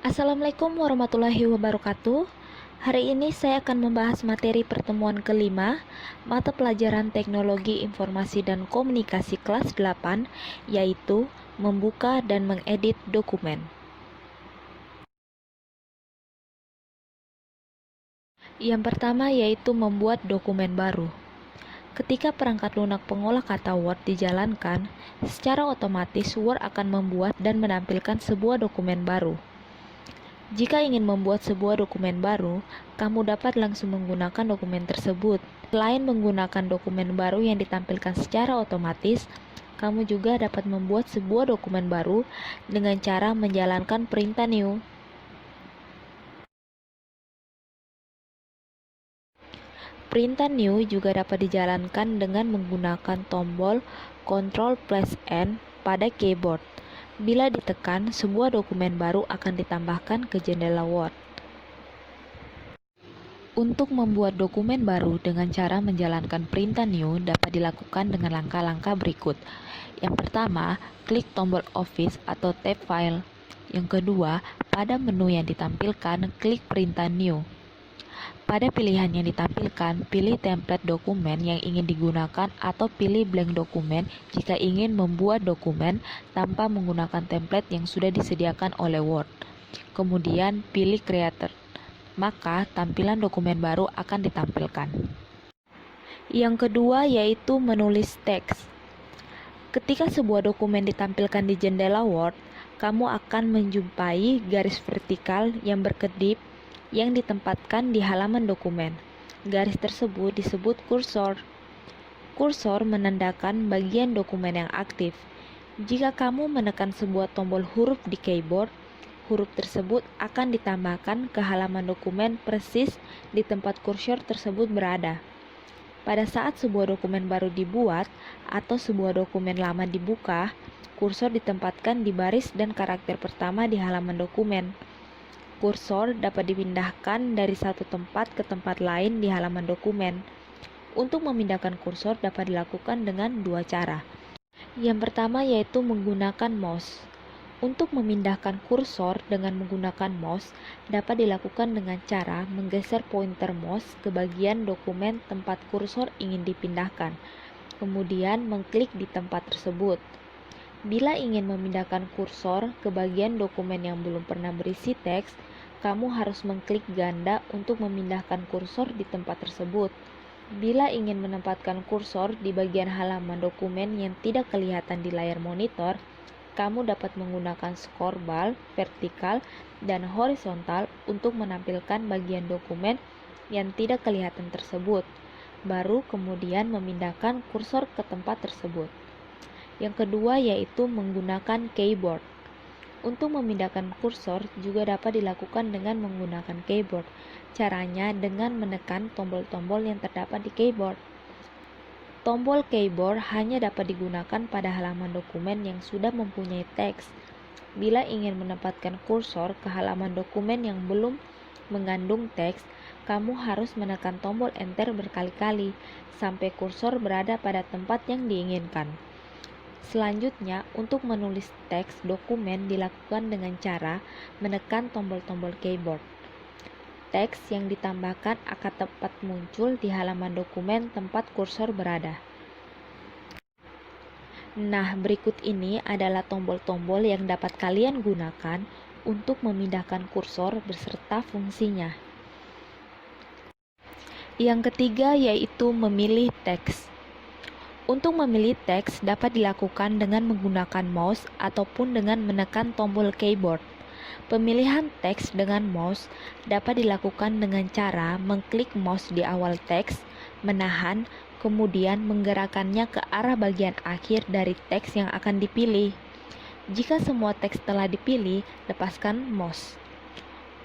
Assalamualaikum warahmatullahi wabarakatuh. Hari ini saya akan membahas materi pertemuan kelima, mata pelajaran Teknologi Informasi dan Komunikasi kelas 8, yaitu membuka dan mengedit dokumen. Yang pertama yaitu membuat dokumen baru. Ketika perangkat lunak pengolah kata Word dijalankan, secara otomatis Word akan membuat dan menampilkan sebuah dokumen baru. Jika ingin membuat sebuah dokumen baru, kamu dapat langsung menggunakan dokumen tersebut. Selain menggunakan dokumen baru yang ditampilkan secara otomatis, kamu juga dapat membuat sebuah dokumen baru dengan cara menjalankan perintah new. Perintah new juga dapat dijalankan dengan menggunakan tombol Ctrl+N pada keyboard. Bila ditekan, sebuah dokumen baru akan ditambahkan ke jendela Word. Untuk membuat dokumen baru dengan cara menjalankan perintah new dapat dilakukan dengan langkah-langkah berikut. Yang pertama, klik tombol Office atau tab File. Yang kedua, pada menu yang ditampilkan, klik perintah new. Pada pilihan yang ditampilkan, pilih template dokumen yang ingin digunakan atau pilih blank dokumen jika ingin membuat dokumen tanpa menggunakan template yang sudah disediakan oleh Word. Kemudian pilih Creator, maka tampilan dokumen baru akan ditampilkan. Yang kedua yaitu menulis teks. Ketika sebuah dokumen ditampilkan di jendela Word, kamu akan menjumpai garis vertikal yang berkedip yang ditempatkan di halaman dokumen. Garis tersebut disebut kursor. Kursor menandakan bagian dokumen yang aktif. Jika kamu menekan sebuah tombol huruf di keyboard, huruf tersebut akan ditambahkan ke halaman dokumen persis di tempat kursor tersebut berada. Pada saat sebuah dokumen baru dibuat atau sebuah dokumen lama dibuka, kursor ditempatkan di baris dan karakter pertama di halaman dokumen. Kursor dapat dipindahkan dari satu tempat ke tempat lain di halaman dokumen. Untuk memindahkan kursor dapat dilakukan dengan dua cara. Yang pertama yaitu menggunakan mouse. Untuk memindahkan kursor dengan menggunakan mouse dapat dilakukan dengan cara menggeser pointer mouse ke bagian dokumen tempat kursor ingin dipindahkan, kemudian mengklik di tempat tersebut. Bila ingin memindahkan kursor ke bagian dokumen yang belum pernah berisi teks, kamu harus mengklik ganda untuk memindahkan kursor di tempat tersebut. Bila ingin menempatkan kursor di bagian halaman dokumen yang tidak kelihatan di layar monitor, kamu dapat menggunakan scroll vertikal dan horizontal untuk menampilkan bagian dokumen yang tidak kelihatan tersebut, baru kemudian memindahkan kursor ke tempat tersebut. Yang kedua yaitu menggunakan keyboard. Untuk memindahkan kursor juga dapat dilakukan dengan menggunakan keyboard. Caranya dengan menekan tombol-tombol yang terdapat di keyboard. Tombol keyboard hanya dapat digunakan pada halaman dokumen yang sudah mempunyai teks. Bila ingin menempatkan kursor ke halaman dokumen yang belum mengandung teks, kamu harus menekan tombol enter berkali-kali sampai kursor berada pada tempat yang diinginkan. Selanjutnya, untuk menulis teks dokumen dilakukan dengan cara menekan tombol-tombol keyboard. Teks yang ditambahkan akan tepat muncul di halaman dokumen tempat kursor berada. Nah, berikut ini adalah tombol-tombol yang dapat kalian gunakan untuk memindahkan kursor beserta fungsinya. Yang ketiga yaitu memilih teks. Untuk memilih teks dapat dilakukan dengan menggunakan mouse ataupun dengan menekan tombol keyboard. Pemilihan teks dengan mouse dapat dilakukan dengan cara mengklik mouse di awal teks, menahan, kemudian menggerakkannya ke arah bagian akhir dari teks yang akan dipilih. Jika semua teks telah dipilih, lepaskan mouse.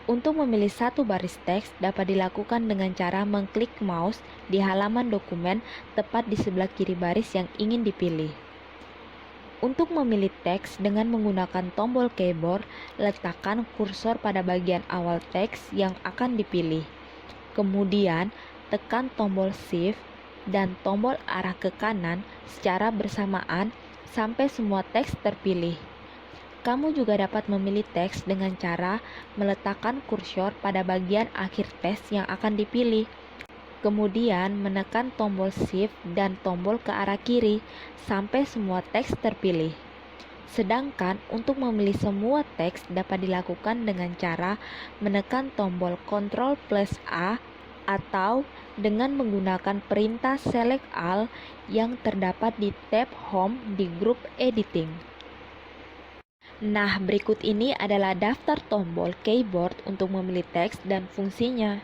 Untuk memilih satu baris teks dapat dilakukan dengan cara mengklik mouse di halaman dokumen tepat di sebelah kiri baris yang ingin dipilih. Untuk memilih teks dengan menggunakan tombol keyboard, letakkan kursor pada bagian awal teks yang akan dipilih. Kemudian, tekan tombol Shift dan tombol arah ke kanan secara bersamaan sampai semua teks terpilih. Kamu juga dapat memilih teks dengan cara meletakkan kursor pada bagian akhir teks yang akan dipilih. Kemudian menekan tombol Shift dan tombol ke arah kiri sampai semua teks terpilih. Sedangkan untuk memilih semua teks dapat dilakukan dengan cara menekan tombol Ctrl+A atau dengan menggunakan perintah Select All yang terdapat di tab Home di grup Editing. Nah, berikut ini adalah daftar tombol keyboard untuk memilih teks dan fungsinya.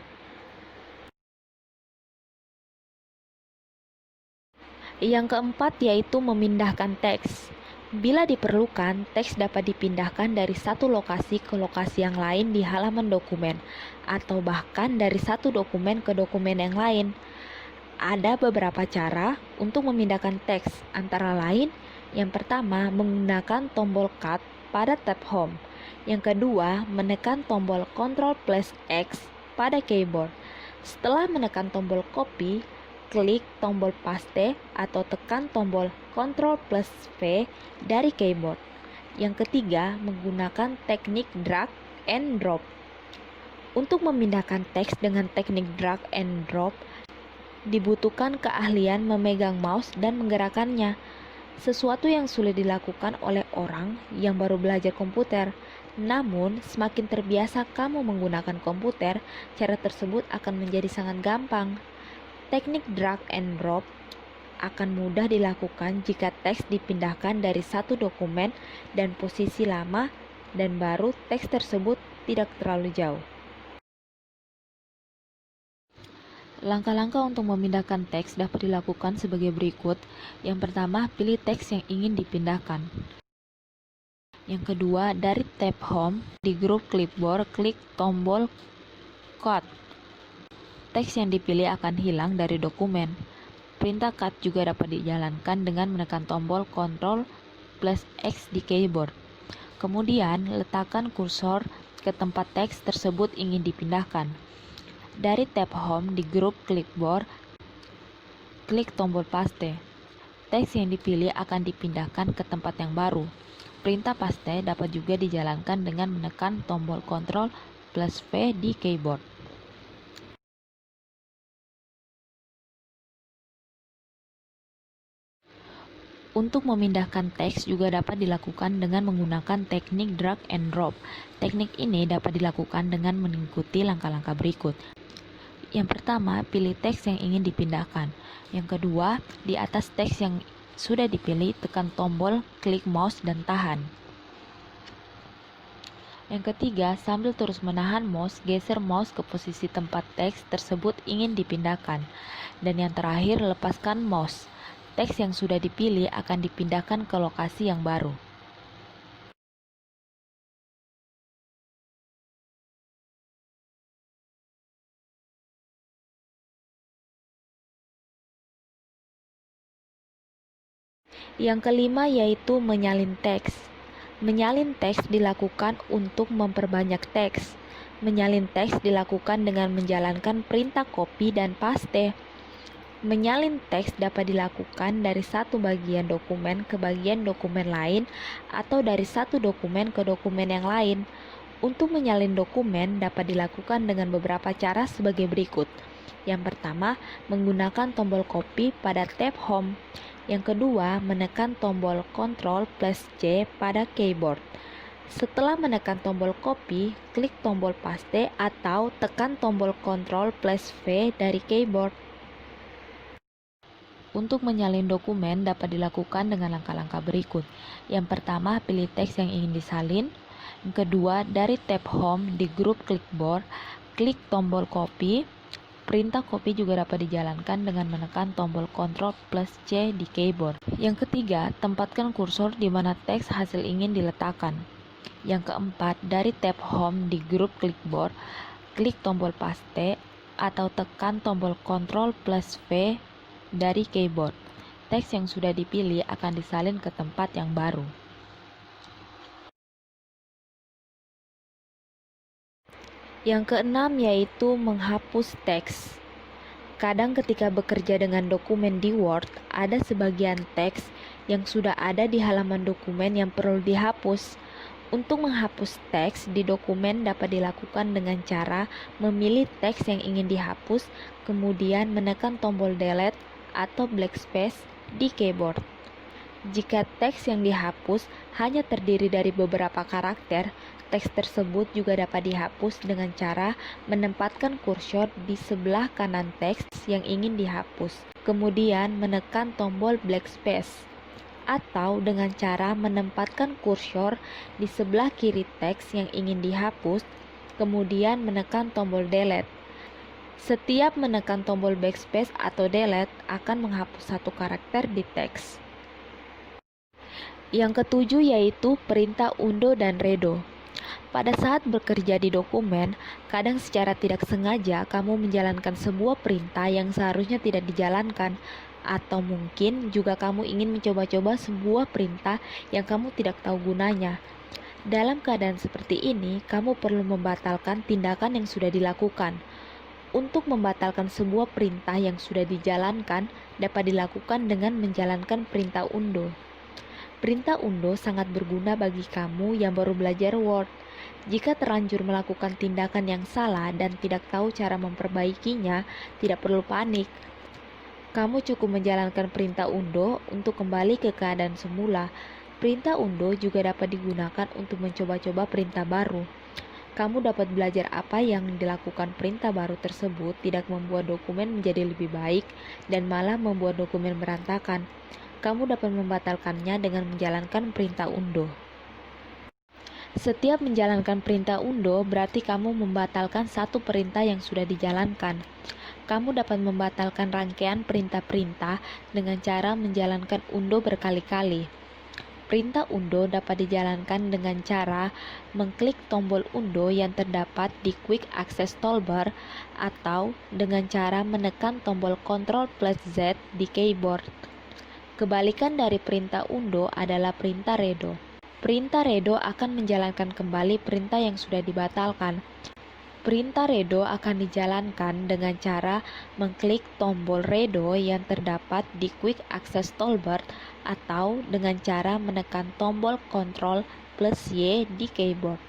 Yang keempat yaitu memindahkan teks. Bila diperlukan, teks dapat dipindahkan dari satu lokasi ke lokasi yang lain di halaman dokumen, atau bahkan dari satu dokumen ke dokumen yang lain. Ada beberapa cara untuk memindahkan teks, antara lain, yang pertama menggunakan tombol Cut pada tab Home. Yang kedua, menekan tombol Ctrl+X pada keyboard. Setelah menekan tombol Copy, klik tombol Paste atau tekan tombol Ctrl+V dari keyboard. Yang ketiga, menggunakan teknik drag and drop. Untuk memindahkan teks dengan teknik drag and drop, dibutuhkan keahlian memegang mouse dan menggerakkannya, sesuatu yang sulit dilakukan oleh orang yang baru belajar komputer. Namun, semakin terbiasa kamu menggunakan komputer, cara tersebut akan menjadi sangat gampang. Teknik drag and drop akan mudah dilakukan jika teks dipindahkan dari satu dokumen dan posisi lama dan baru teks tersebut tidak terlalu jauh. Langkah-langkah untuk memindahkan teks dapat dilakukan sebagai berikut. Yang pertama, pilih teks yang ingin dipindahkan. Yang kedua, dari tab Home, di grup Clipboard, klik tombol Cut. Teks yang dipilih akan hilang dari dokumen. Perintah Cut juga dapat dijalankan dengan menekan tombol Ctrl+X di keyboard. Kemudian, letakkan kursor ke tempat teks tersebut ingin dipindahkan. Dari tab Home di grup Clipboard, klik tombol Paste. Teks yang dipilih akan dipindahkan ke tempat yang baru. Perintah Paste dapat juga dijalankan dengan menekan tombol Ctrl+V di keyboard. Untuk memindahkan teks juga dapat dilakukan dengan menggunakan teknik drag and drop. Teknik ini dapat dilakukan dengan mengikuti langkah-langkah berikut. Yang pertama, pilih teks yang ingin dipindahkan. Yang kedua, di atas teks yang sudah dipilih, tekan tombol klik mouse dan tahan. Yang ketiga, sambil terus menahan mouse, geser mouse ke posisi tempat teks tersebut ingin dipindahkan. Dan yang terakhir, lepaskan mouse. Teks yang sudah dipilih akan dipindahkan ke lokasi yang baru. Yang kelima yaitu menyalin teks. Menyalin teks dilakukan untuk memperbanyak teks. Menyalin teks dilakukan dengan menjalankan perintah copy dan paste. Menyalin teks dapat dilakukan dari satu bagian dokumen ke bagian dokumen lain atau dari satu dokumen ke dokumen yang lain. Untuk menyalin dokumen dapat dilakukan dengan beberapa cara sebagai berikut. Yang pertama, menggunakan tombol copy pada tab Home. Yang kedua, menekan tombol Ctrl+C pada keyboard. Setelah menekan tombol copy, klik tombol paste atau tekan tombol Ctrl+V dari keyboard. Untuk menyalin dokumen dapat dilakukan dengan langkah-langkah berikut. Yang pertama, pilih teks yang ingin disalin. Yang kedua, dari tab Home di grup Clipboard, klik tombol copy. Perintah copy juga dapat dijalankan dengan menekan tombol Ctrl+C di keyboard. Yang ketiga, tempatkan kursor di mana teks hasil ingin diletakkan. Yang keempat, dari tab Home di grup Clipboard, klik tombol paste atau tekan tombol Ctrl+V dari keyboard. Teks yang sudah dipilih akan disalin ke tempat yang baru. Yang keenam yaitu menghapus teks. Kadang ketika bekerja dengan dokumen di Word, ada sebagian teks yang sudah ada di halaman dokumen yang perlu dihapus. Untuk menghapus teks di dokumen dapat dilakukan dengan cara memilih teks yang ingin dihapus, kemudian menekan tombol delete atau backspace di keyboard. Jika teks yang dihapus hanya terdiri dari beberapa karakter, teks tersebut juga dapat dihapus dengan cara menempatkan kursor di sebelah kanan teks yang ingin dihapus, kemudian menekan tombol backspace, atau dengan cara menempatkan kursor di sebelah kiri teks yang ingin dihapus, kemudian menekan tombol delete. Setiap menekan tombol backspace atau delete akan menghapus satu karakter di teks. Yang ketujuh yaitu perintah undo dan redo. Pada saat bekerja di dokumen, kadang secara tidak sengaja kamu menjalankan sebuah perintah yang seharusnya tidak dijalankan, atau mungkin juga kamu ingin mencoba-coba sebuah perintah yang kamu tidak tahu gunanya. Dalam keadaan seperti ini, kamu perlu membatalkan tindakan yang sudah dilakukan. Untuk membatalkan sebuah perintah yang sudah dijalankan dapat dilakukan dengan menjalankan perintah undo. Perintah undo sangat berguna bagi kamu yang baru belajar Word. Jika terlanjur melakukan tindakan yang salah dan tidak tahu cara memperbaikinya, tidak perlu panik. Kamu cukup menjalankan perintah undo untuk kembali ke keadaan semula. Perintah undo juga dapat digunakan untuk mencoba-coba perintah baru. Kamu dapat belajar apa yang dilakukan perintah baru tersebut tidak membuat dokumen menjadi lebih baik dan malah membuat dokumen berantakan. Kamu dapat membatalkannya dengan menjalankan perintah undo. Setiap menjalankan perintah undo berarti kamu membatalkan satu perintah yang sudah dijalankan. Kamu dapat membatalkan rangkaian perintah-perintah dengan cara menjalankan undo berkali-kali. Perintah undo dapat dijalankan dengan cara mengklik tombol undo yang terdapat di Quick Access Toolbar atau dengan cara menekan tombol Ctrl+Z di keyboard. Kebalikan dari perintah undo adalah perintah redo. Perintah redo akan menjalankan kembali perintah yang sudah dibatalkan. Perintah redo akan dijalankan dengan cara mengklik tombol redo yang terdapat di Quick Access Toolbar atau dengan cara menekan tombol Ctrl+Y di keyboard.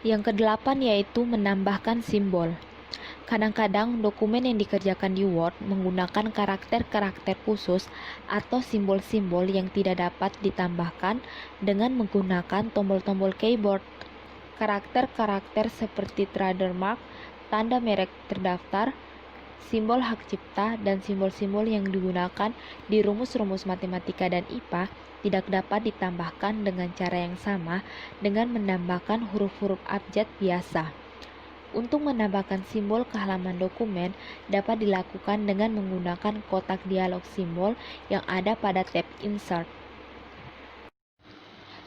Yang kedelapan yaitu menambahkan simbol. Kadang-kadang dokumen yang dikerjakan di Word menggunakan karakter-karakter khusus atau simbol-simbol yang tidak dapat ditambahkan dengan menggunakan tombol-tombol keyboard. Karakter-karakter seperti trademark, tanda merek terdaftar, simbol hak cipta, dan simbol-simbol yang digunakan di rumus-rumus matematika dan IPA tidak dapat ditambahkan dengan cara yang sama dengan menambahkan huruf-huruf abjad biasa. Untuk menambahkan simbol ke halaman dokumen dapat dilakukan dengan menggunakan kotak dialog simbol yang ada pada tab Insert.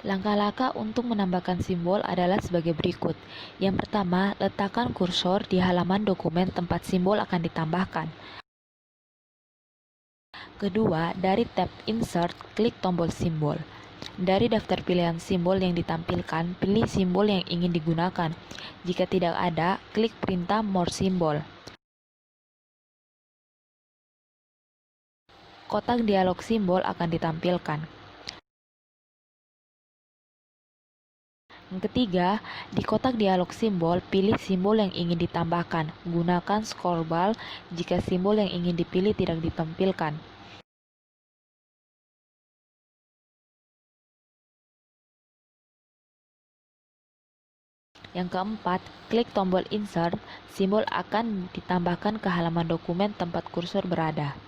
Langkah-langkah untuk menambahkan simbol adalah sebagai berikut. Yang pertama, letakkan kursor di halaman dokumen tempat simbol akan ditambahkan. Kedua, dari tab Insert, klik tombol simbol. Dari daftar pilihan simbol yang ditampilkan, pilih simbol yang ingin digunakan. Jika tidak ada, klik perintah More Symbol. Kotak dialog simbol akan ditampilkan. Yang ketiga, di kotak dialog simbol, pilih simbol yang ingin ditambahkan. Gunakan scrollbar jika simbol yang ingin dipilih tidak ditampilkan. Yang keempat, klik tombol Insert, simbol akan ditambahkan ke halaman dokumen tempat kursor berada.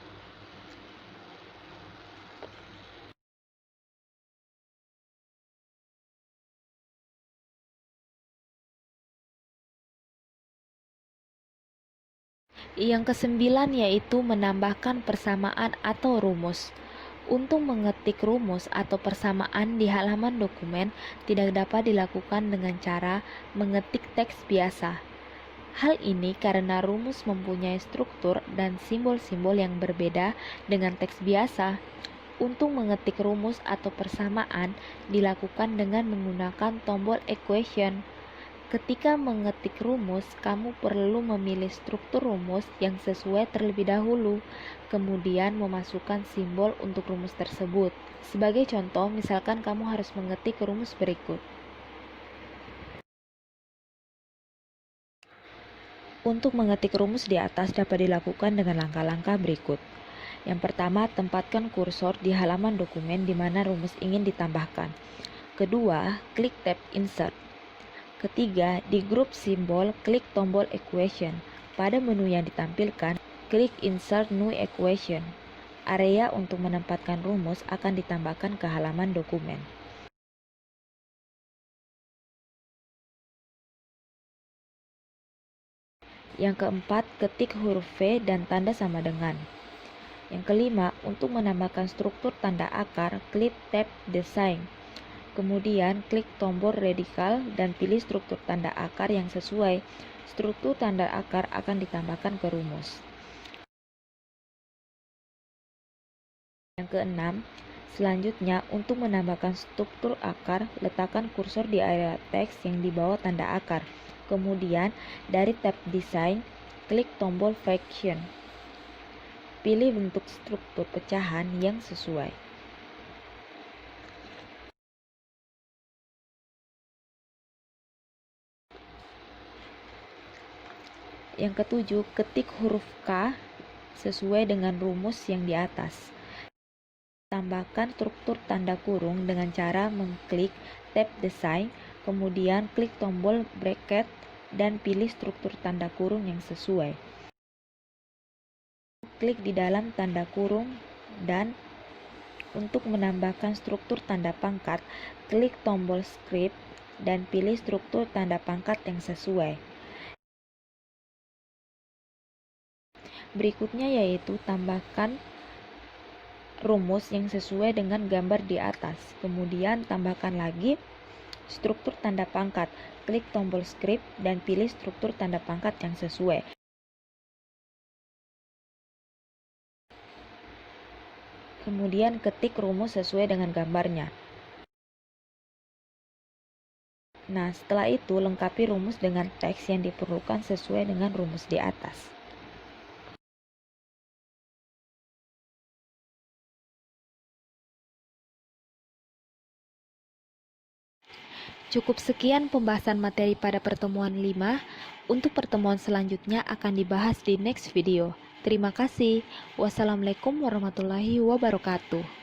Yang kesembilan yaitu menambahkan persamaan atau rumus. Untuk mengetik rumus atau persamaan di halaman dokumen tidak dapat dilakukan dengan cara mengetik teks biasa. Hal ini karena rumus mempunyai struktur dan simbol-simbol yang berbeda dengan teks biasa. Untuk mengetik rumus atau persamaan dilakukan dengan menggunakan tombol equation. Ketika mengetik rumus, kamu perlu memilih struktur rumus yang sesuai terlebih dahulu, kemudian memasukkan simbol untuk rumus tersebut. Sebagai contoh, misalkan kamu harus mengetik rumus berikut. Untuk mengetik rumus di atas dapat dilakukan dengan langkah-langkah berikut. Yang pertama, tempatkan kursor di halaman dokumen di mana rumus ingin ditambahkan. Kedua, klik tab Insert. Ketiga, di grup simbol, klik tombol Equation. Pada menu yang ditampilkan, klik Insert New Equation. Area untuk menempatkan rumus akan ditambahkan ke halaman dokumen. Yang keempat, ketik huruf V dan tanda sama dengan. Yang kelima, untuk menambahkan struktur tanda akar, klik tab Design. Kemudian, klik tombol radikal dan pilih struktur tanda akar yang sesuai. Struktur tanda akar akan ditambahkan ke rumus. Yang keenam, selanjutnya untuk menambahkan struktur akar, letakkan kursor di area teks yang di bawah tanda akar. Kemudian, dari tab Design, klik tombol Fraction. Pilih bentuk struktur pecahan yang sesuai. Yang ketujuh, ketik huruf K sesuai dengan rumus yang di atas. Tambahkan struktur tanda kurung dengan cara mengklik tab Design, kemudian klik tombol bracket dan pilih struktur tanda kurung yang sesuai. Klik di dalam tanda kurung dan untuk menambahkan struktur tanda pangkat, klik tombol Script dan pilih struktur tanda pangkat yang sesuai. Berikutnya yaitu tambahkan rumus yang sesuai dengan gambar di atas. Kemudian tambahkan lagi struktur tanda pangkat. Klik tombol Script dan pilih struktur tanda pangkat yang sesuai. Kemudian ketik rumus sesuai dengan gambarnya. Nah, setelah itu lengkapi rumus dengan teks yang diperlukan sesuai dengan rumus di atas. Cukup sekian pembahasan materi pada pertemuan 5. Untuk pertemuan selanjutnya akan dibahas di next video. Terima kasih. Wassalamualaikum warahmatullahi wabarakatuh.